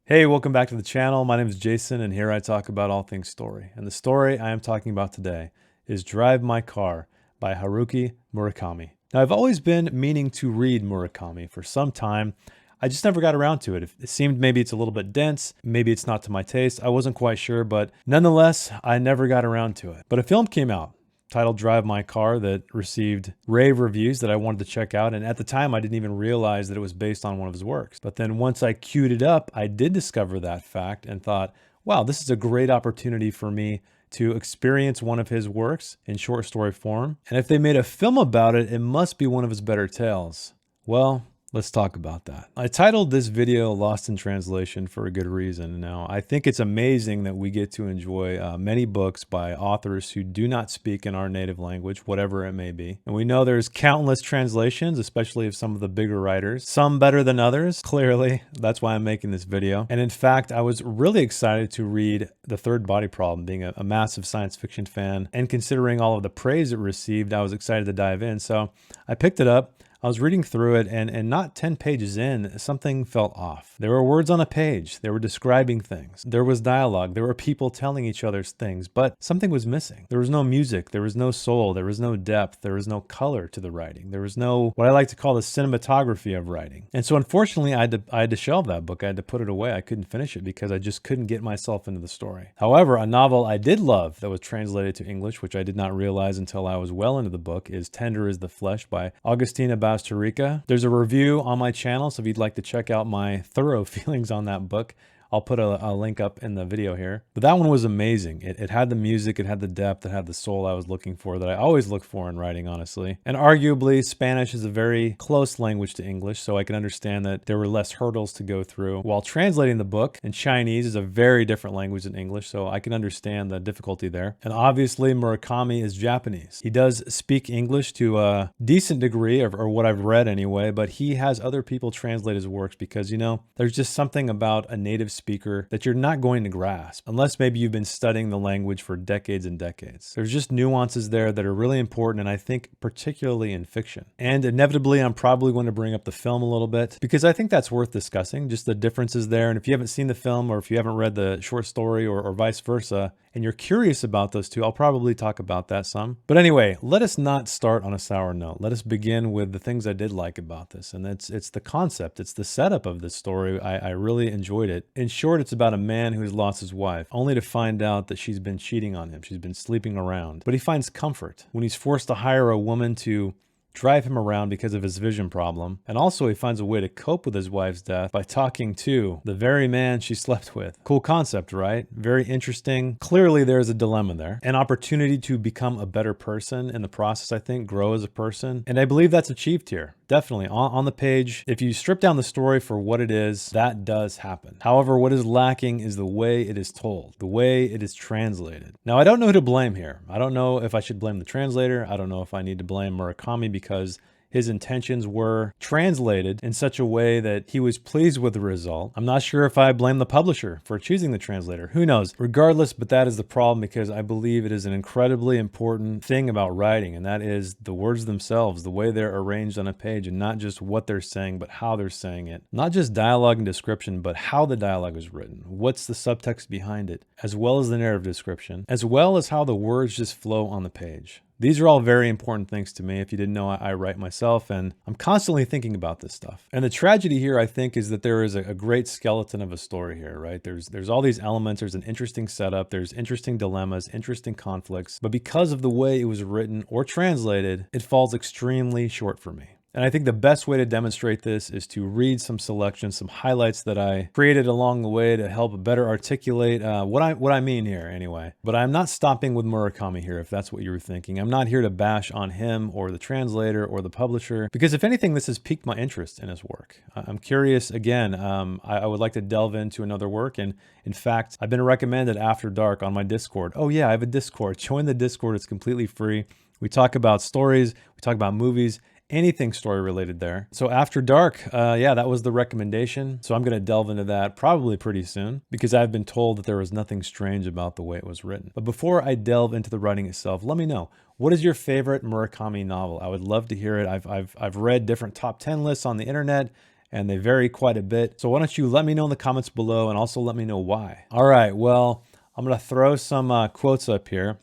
Hey, welcome back to the channel. My name is Jason, and here I talk about all things story. And the story I am talking about today is Drive My Car by Haruki Murakami. Now, I've always been meaning to read Murakami for some time. I just never got around to it. It seemed maybe it's a little bit dense, maybe it's not to my taste. I wasn't quite sure, but nonetheless, I never got around to it. But a film came out titled Drive My Car that received rave reviews that I wanted to check out. And at the time, I didn't even realize that it was based on one of his works. But then once I queued it up, I did discover that fact and thought, wow, this is a great opportunity for me to experience one of his works in short story form. And if they made a film about it, it must be one of his better tales. Well, let's talk about that. I titled this video Lost in Translation for a good reason. Now, I think it's amazing that we get to enjoy many books by authors who do not speak in our native language, whatever it may be. And we know there's countless translations, especially of some of the bigger writers, some better than others, clearly. That's why I'm making this video. And in fact, I was really excited to read The Third Body Problem, being a massive science fiction fan. And considering all of the praise it received, I was excited to dive in. So I picked it up. I was reading through it, and not 10 pages in, something felt off. There were words on a page. They were describing things. There was dialogue. There were people telling each other things, but something was missing. There was no music. There was no soul. There was no depth. There was no color to the writing. There was no, what I like to call the cinematography of writing. And so unfortunately, I had to shelve that book. I had to put it away. I couldn't finish it because I just couldn't get myself into the story. However, a novel I did love that was translated to English, which I did not realize until I was well into the book, is Tender is the Flesh by Agustina Bastarrica. There's a review on my channel, so if you'd like to check out my thorough feelings on that book, I'll put a link up in the video here. But that one was amazing. It had the music, it had the depth, it had the soul I was looking for that I always look for in writing, honestly. And arguably, Spanish is a very close language to English, so I can understand that there were less hurdles to go through. While translating the book, and Chinese is a very different language than English, so I can understand the difficulty there. And obviously, Murakami is Japanese. He does speak English to a decent degree, or what I've read anyway, but he has other people translate his works because, you know, there's just something about a native speaker that you're not going to grasp unless maybe you've been studying the language for decades and decades. There's just nuances there that are really important, and I think particularly in fiction. And inevitably, I'm probably going to bring up the film a little bit because I think that's worth discussing, just the differences there. And if you haven't seen the film, or if you haven't read the short story, or vice versa, and you're curious about those two, I'll probably talk about that some. But anyway, let us not start on a sour note. Let us begin with the things I did like about this. And it's the concept, it's the setup of this story. I really enjoyed it. In short, it's about a man who has lost his wife, only to find out that she's been cheating on him. She's been sleeping around. But he finds comfort when he's forced to hire a woman to drive him around because of his vision problem. And also he finds a way to cope with his wife's death by talking to the very man she slept with. Cool concept, right? Very interesting. Clearly there's a dilemma there. An opportunity to become a better person in the process, I think, grow as a person. And I believe that's achieved here. Definitely on the page. If you strip down the story for what it is, that does happen. However, what is lacking is the way it is told, the way it is translated. Now, I don't know who to blame here. I don't know if I should blame the translator. I don't know if I need to blame Murakami because his intentions were translated in such a way that he was pleased with the result. I'm not sure if I blame the publisher for choosing the translator. Who knows? Regardless, but that is the problem because I believe it is an incredibly important thing about writing, and that is the words themselves, the way they're arranged on a page, and not just what they're saying, but how they're saying it. Not just dialogue and description, but how the dialogue is written. What's the subtext behind it, as well as the narrative description, as well as how the words just flow on the page. These are all very important things to me. If you didn't know, I write myself, and I'm constantly thinking about this stuff. And the tragedy here, I think, is that there is a great skeleton of a story here, right? There's all these elements. There's an interesting setup. There's interesting dilemmas, interesting conflicts. But because of the way it was written or translated, it falls extremely short for me. And I think the best way to demonstrate this is to read some selections, some highlights that I created along the way to help better articulate what I mean here anyway. But I'm not stopping with Murakami here, if that's what you were thinking. I'm not here to bash on him or the translator or the publisher, because if anything, this has piqued my interest in his work. I'm curious again. I would like to delve into another work. And in fact, I've been recommended After Dark on my Discord. Oh yeah, I have a Discord. Join the Discord. It's completely free. We talk about stories. We talk about movies. Anything story related there. So After Dark, yeah, that was the recommendation. So I'm going to delve into that probably pretty soon because I've been told that there was nothing strange about the way it was written. But before I delve into the writing itself, let me know, what is your favorite Murakami novel? I would love to hear it. I've read different top 10 lists on the internet, and they vary quite a bit. So why don't you let me know in the comments below, and also let me know why. All right, well, I'm gonna throw some quotes up here.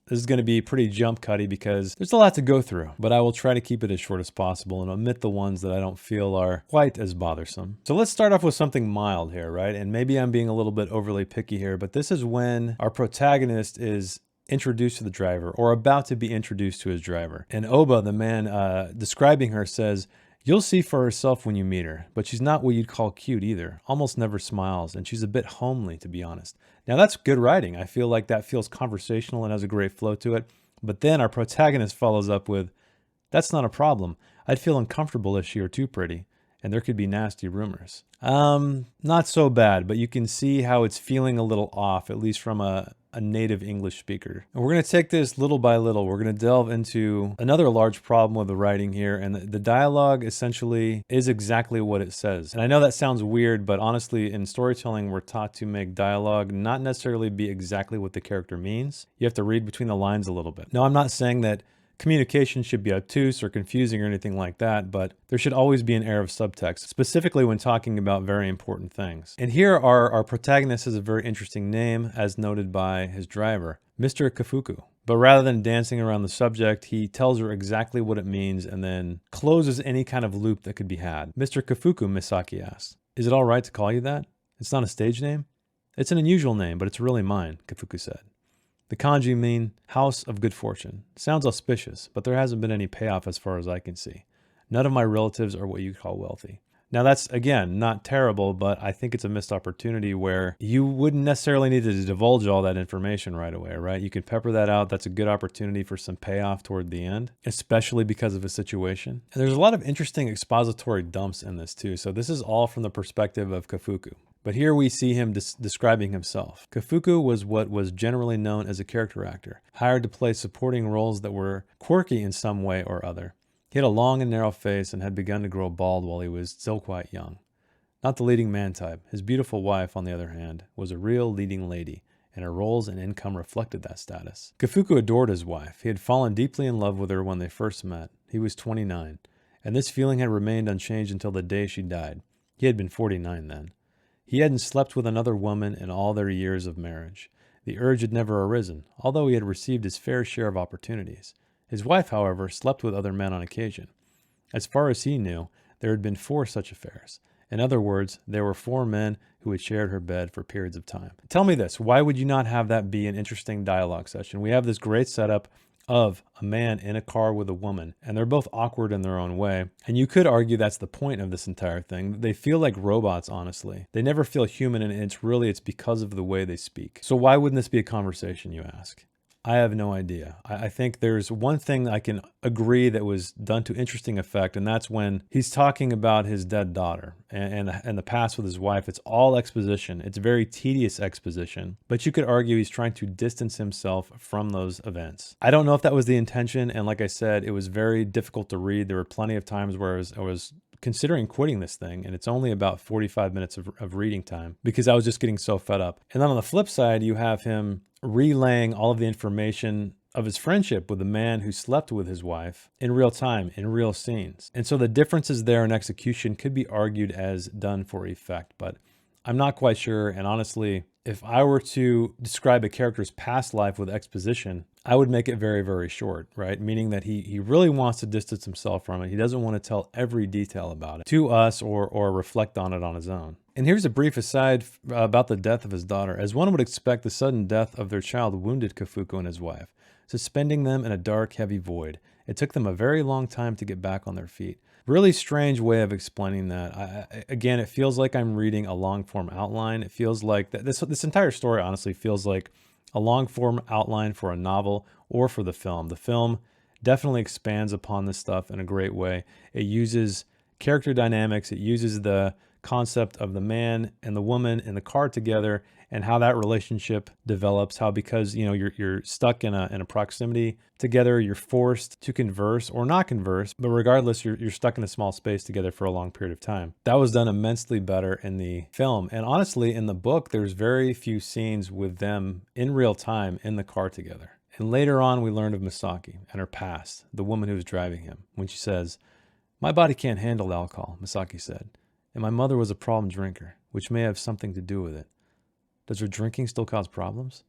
This is going to be pretty jump cutty because there's a lot to go through, but I will try to keep it as short as possible and omit the ones that I don't feel are quite as bothersome. So let's start off with something mild here, right? And maybe I'm being a little bit overly picky here, but this is when our protagonist is introduced to the driver or about to be introduced to his driver. And Oba, the man describing her, says, "You'll see for herself when you meet her, but she's not what you'd call cute either. Almost never smiles, and she's a bit homely, to be honest." Now that's good writing. I feel like that feels conversational and has a great flow to it. But then our protagonist follows up with, "That's not a problem. I'd feel uncomfortable if she were too pretty, and there could be nasty rumors." Not so bad, but you can see how it's feeling a little off, at least from a native English speaker. And we're going to take this little by little. We're going to delve into another large problem with the writing here, and the dialogue essentially is exactly what it says. And I know that sounds weird, but honestly, in storytelling, we're taught to make dialogue not necessarily be exactly what the character means. You have to read between the lines a little bit. Now, I'm not saying that communication should be obtuse or confusing or anything like that, but there should always be an air of subtext, specifically when talking about very important things. And here our protagonist has a very interesting name, as noted by his driver, Mr. Kafuku. But rather than dancing around the subject, he tells her exactly what it means and then closes any kind of loop that could be had. "Mr. Kafuku," Misaki asks, "is it all right to call you that? It's not a stage name?" "It's an unusual name, but it's really mine," Kafuku said. "The kanji mean house of good fortune. Sounds auspicious, but there hasn't been any payoff as far as I can see. None of my relatives are what you call wealthy." Now that's, again, not terrible, but I think it's a missed opportunity where you wouldn't necessarily need to divulge all that information right away, right? You can pepper that out. That's a good opportunity for some payoff toward the end, especially because of a situation. And there's a lot of interesting expository dumps in this too. So this is all from the perspective of Kafuku. But here we see him describing himself. "Kafuku was what was generally known as a character actor, hired to play supporting roles that were quirky in some way or other. He had a long and narrow face and had begun to grow bald while he was still quite young. Not the leading man type. His beautiful wife, on the other hand, was a real leading lady, and her roles and income reflected that status." Kafuku adored his wife. He had fallen deeply in love with her when they first met. He was 29, and this feeling had remained unchanged until the day she died. He had been 49 then. He hadn't slept with another woman in all their years of marriage. The urge had never arisen, although he had received his fair share of opportunities. His wife, however, slept with other men on occasion. As far as he knew, there had been 4 such affairs. In other words, there were 4 men who had shared her bed for periods of time. Tell me this, why would you not have that be an interesting dialogue session? We have this great setup of a man in a car with a woman, and they're both awkward in their own way. And you could argue that's the point of this entire thing. They feel like robots, honestly. They never feel human, and it's because of the way they speak. So why wouldn't this be a conversation, you ask? I have no idea. I think there's one thing I can agree that was done to interesting effect, and that's when he's talking about his dead daughter and the past with his wife. It's all exposition. It's very tedious exposition, but you could argue he's trying to distance himself from those events. I don't know if that was the intention, and like I said, it was very difficult to read. There were plenty of times where I was considering quitting this thing, and it's only about 45 minutes of reading time because I was just getting so fed up. And then on the flip side, you have him relaying all of the information of his friendship with the man who slept with his wife in real time, in real scenes. And so the differences there in execution could be argued as done for effect, but I'm not quite sure. And honestly, if I were to describe a character's past life with exposition, I would make it very, very short, right? Meaning that he really wants to distance himself from it. He doesn't want to tell every detail about it to us or reflect on it on his own. And here's a brief aside about the death of his daughter. As one would expect, the sudden death of their child wounded Kafuku and his wife, suspending them in a dark, heavy void. It took them a very long time to get back on their feet. Really strange way of explaining that. Again, it feels like I'm reading a long-form outline. It feels like this entire story honestly feels like a long-form outline for a novel or for the film. The film definitely expands upon this stuff in a great way. It uses character dynamics. It uses the concept of the man and the woman in the car together and how that relationship develops, how because you're stuck in a proximity together, you're forced to converse or not converse, but regardless, you're stuck in a small space together for a long period of time. That was done immensely better in the film. And honestly, in the book, there's very few scenes with them in real time in the car together. And later on, we learned of Misaki and her past, the woman who was driving him, when she says, "My body can't handle alcohol," Misaki said. and my mother was a problem drinker, which may have something to do with it. Does her drinking still cause problems?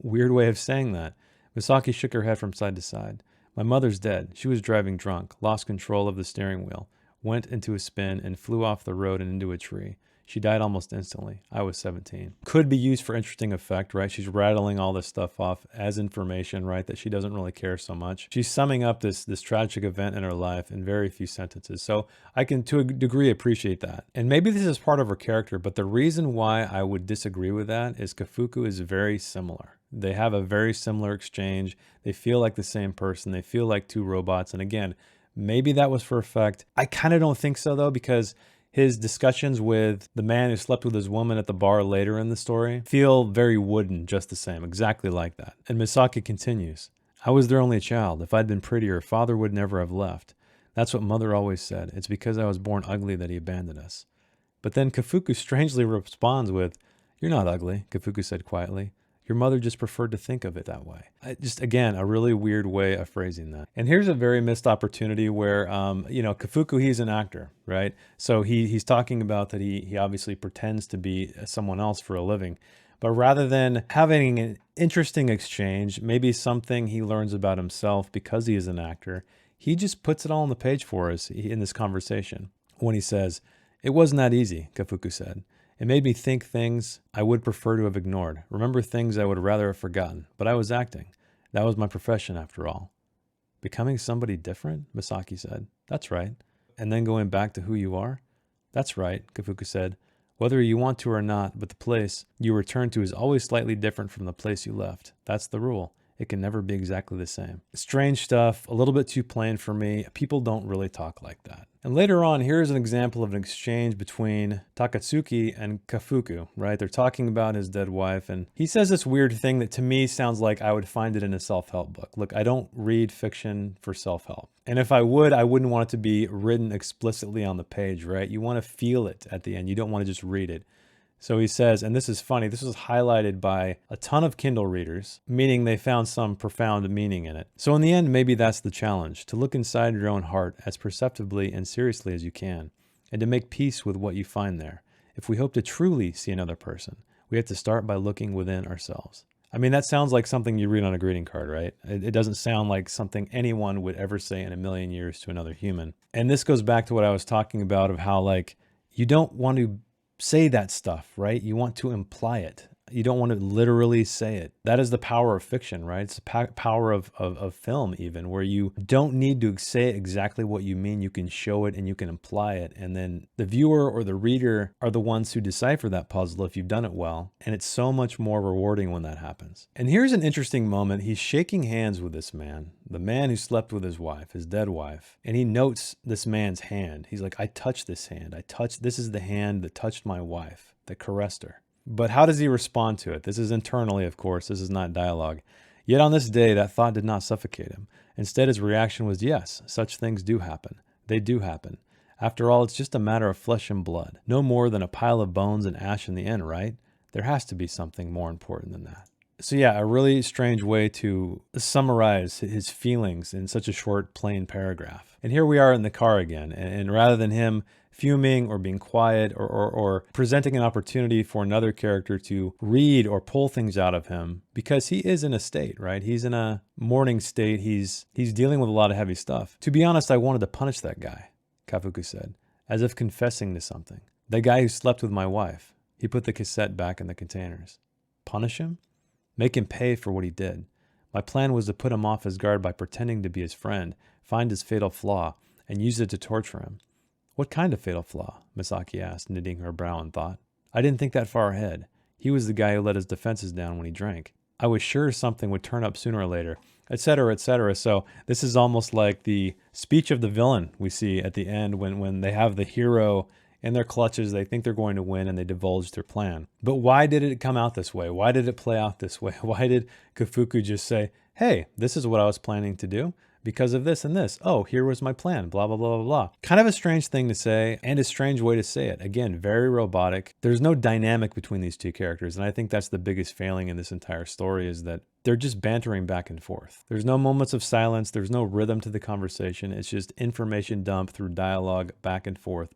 Weird way of saying that. Misaki shook her head from side to side. My mother's dead. She was driving drunk, lost control of the steering wheel, went into a spin, and flew off the road and into a tree. She died almost instantly. I was 17. Could be used for interesting effect, right? She's rattling all this stuff off as information, right? That she doesn't really care so much. She's summing up this tragic event in her life in very few sentences. So I can, to a degree, appreciate that. And maybe this is part of her character, but the reason why I would disagree with that is Kafuku is very similar. They have a very similar exchange. They feel like the same person. They feel like two robots. And again, maybe that was for effect. I kind of don't think so, though, because his discussions with the man who slept with his woman at the bar later in the story feel very wooden, just the same, exactly like that. And Misaki continues, I was their only child. If I'd been prettier, father would never have left. That's what mother always said. It's because I was born ugly that he abandoned us. But then Kafuku strangely responds with, You're not ugly, Kafuku said quietly. Your mother just preferred to think of it that way. Just, again, a really weird way of phrasing that. And here's a very missed opportunity where, Kafuku, he's an actor, right? So he's talking about that he obviously pretends to be someone else for a living. But rather than having an interesting exchange, maybe something he learns about himself because he is an actor, he just puts it all on the page for us in this conversation. When he says, It wasn't that easy, Kafuku said. It made me think things I would prefer to have ignored, remember things I would rather have forgotten. But I was acting. That was my profession, after all. Becoming somebody different? Misaki said. That's right. And then going back to who you are? That's right, Kafuku said. Whether you want to or not, but the place you return to is always slightly different from the place you left. That's the rule. It can never be exactly the same. Strange stuff, a little bit too plain for me. People don't really talk like that. And later on, here's an example of an exchange between Takatsuki and Kafuku, right? They're talking about his dead wife, and he says this weird thing that to me sounds like I would find it in a self-help book. Look, I don't read fiction for self-help. And if I would, I wouldn't want it to be written explicitly on the page, right? You want to feel it at the end. You don't want to just read it. So he says, and this is funny, this was highlighted by a ton of Kindle readers, meaning they found some profound meaning in it. So in the end, maybe that's the challenge, to look inside your own heart as perceptively and seriously as you can, and to make peace with what you find there. If we hope to truly see another person, we have to start by looking within ourselves. I mean, that sounds like something you read on a greeting card, right? It doesn't sound like something anyone would ever say in a million years to another human. And this goes back to what I was talking about of how, like, you don't want to say that stuff, right? You want to imply it. You don't want to literally say it. That is the power of fiction, right? It's the power of film even, where you don't need to say exactly what you mean. You can show it and you can imply it. And then the viewer or the reader are the ones who decipher that puzzle if you've done it well. And it's so much more rewarding when that happens. And here's an interesting moment. He's shaking hands with this man, the man who slept with his wife, his dead wife. And he notes this man's hand. He's like, I touched this hand. This is the hand that touched my wife, that caressed her. But how does he respond to it? This is internally, of course. This is not dialogue. Yet on this day, that thought did not suffocate him. Instead, his reaction was, yes, such things do happen. They do happen. After all, it's just a matter of flesh and blood. No more than a pile of bones and ash in the end, right? There has to be something more important than that. So yeah, a really strange way to summarize his feelings in such a short, plain paragraph. And here we are in the car again. And rather than him fuming or being quiet or presenting an opportunity for another character to read or pull things out of him, because he is in a state, right? He's in a mourning state. He's dealing with a lot of heavy stuff. To be honest, I wanted to punish that guy, Kafuku said, as if confessing to something. The guy who slept with my wife. He put the cassette back in the containers. Punish him? Make him pay for what he did. My plan was to put him off his guard by pretending to be his friend, find his fatal flaw, and use it to torture him. What kind of fatal flaw? Misaki asked, knitting her brow in thought. I didn't think that far ahead. He was the guy who let his defenses down when he drank. I was sure something would turn up sooner or later, etc., etc. So this is almost like the speech of the villain we see at the end when they have the hero in their clutches. They think they're going to win and they divulge their plan. But why did it come out this way? Why did it play out this way? Why did Kafuku just say, hey, this is what I was planning to do? because of this and this. Oh, here was my plan, blah, blah, blah, blah, blah. Kind of a strange thing to say and a strange way to say it. Again, very robotic. There's no dynamic between these two characters. And I think that's the biggest failing in this entire story, is that they're just bantering back and forth. There's no moments of silence. There's no rhythm to the conversation. It's just information dumped through dialogue back and forth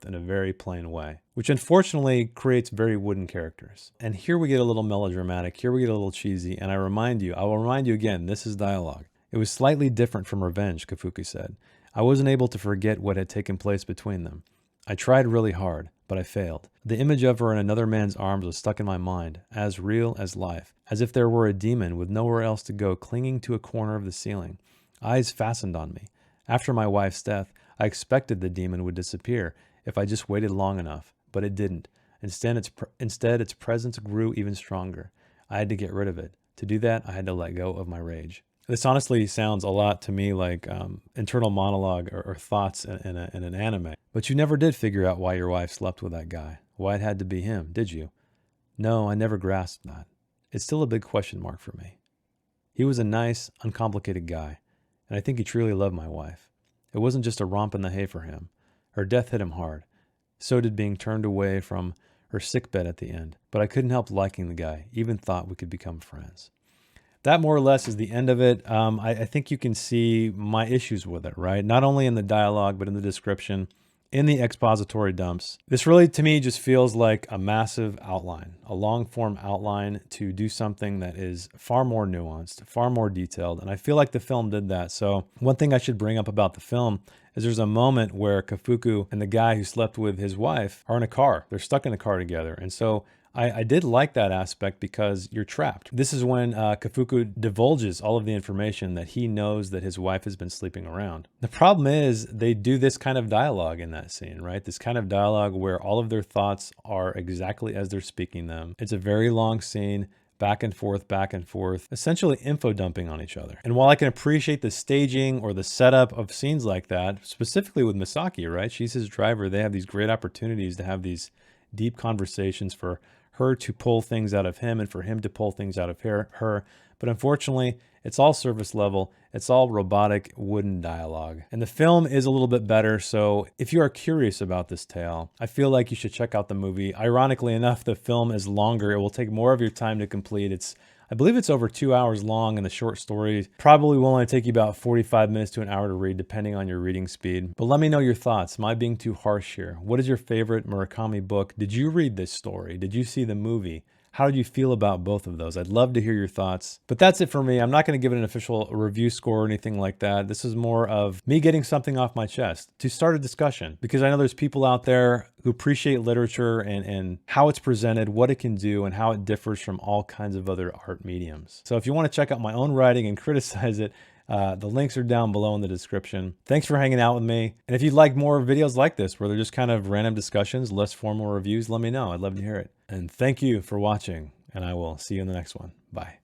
in a very plain way, which unfortunately creates very wooden characters. And here we get a little melodramatic. Here we get a little cheesy. And I will remind you again, this is dialogue. It was slightly different from revenge, Kafuku said. I wasn't able to forget what had taken place between them. I tried really hard, but I failed. The image of her in another man's arms was stuck in my mind, as real as life, as if there were a demon with nowhere else to go clinging to a corner of the ceiling. Eyes fastened on me. After my wife's death, I expected the demon would disappear if I just waited long enough, but it didn't. Instead, its presence grew even stronger. I had to get rid of it. To do that, I had to let go of my rage. This honestly sounds a lot to me like internal monologue or thoughts in an anime. But you never did figure out why your wife slept with that guy. Why it had to be him, did you? No, I never grasped that. It's still a big question mark for me. He was a nice, uncomplicated guy, and I think he truly loved my wife. It wasn't just a romp in the hay for him. Her death hit him hard. So did being turned away from her sickbed at the end. But I couldn't help liking the guy, even thought we could become friends. That more or less is the end of it. I think you can see my issues with it, right? Not only in the dialogue, but in the description, in the expository dumps. This really, to me, just feels like a massive outline, a long form outline to do something that is far more nuanced, far more detailed. And I feel like the film did that. So one thing I should bring up about the film is there's a moment where Kafuku and the guy who slept with his wife are in a car. They're stuck in a car together. And so I did like that aspect because you're trapped. This is when Kafuku divulges all of the information that he knows that his wife has been sleeping around. The problem is they do this kind of dialogue in that scene, right? This kind of dialogue where all of their thoughts are exactly as they're speaking them. It's a very long scene, back and forth, essentially info dumping on each other. And while I can appreciate the staging or the setup of scenes like that, specifically with Misaki, right? She's his driver. They have these great opportunities to have these deep conversations for her to pull things out of him and for him to pull things out of her. But unfortunately, it's all surface level. It's all robotic wooden dialogue. And the film is a little bit better. So if you are curious about this tale, I feel like you should check out the movie. Ironically enough, the film is longer. It will take more of your time to complete. I believe it's over 2 hours long, and the short story probably will only take you about 45 minutes to an hour to read, depending on your reading speed. But let me know your thoughts. Am I being too harsh here? What is your favorite Murakami book? Did you read this story? Did you see the movie? How did you feel about both of those? I'd love to hear your thoughts. But that's it for me. I'm not going to give it an official review score or anything like that. This is more of me getting something off my chest to start a discussion, because I know there's people out there who appreciate literature and how it's presented, what it can do, and how it differs from all kinds of other art mediums. So if you want to check out my own writing and criticize it, the links are down below in the description. Thanks for hanging out with me. And if you'd like more videos like this, where they're just kind of random discussions, less formal reviews, let me know. I'd love to hear it. And thank you for watching, and I will see you in the next one. Bye.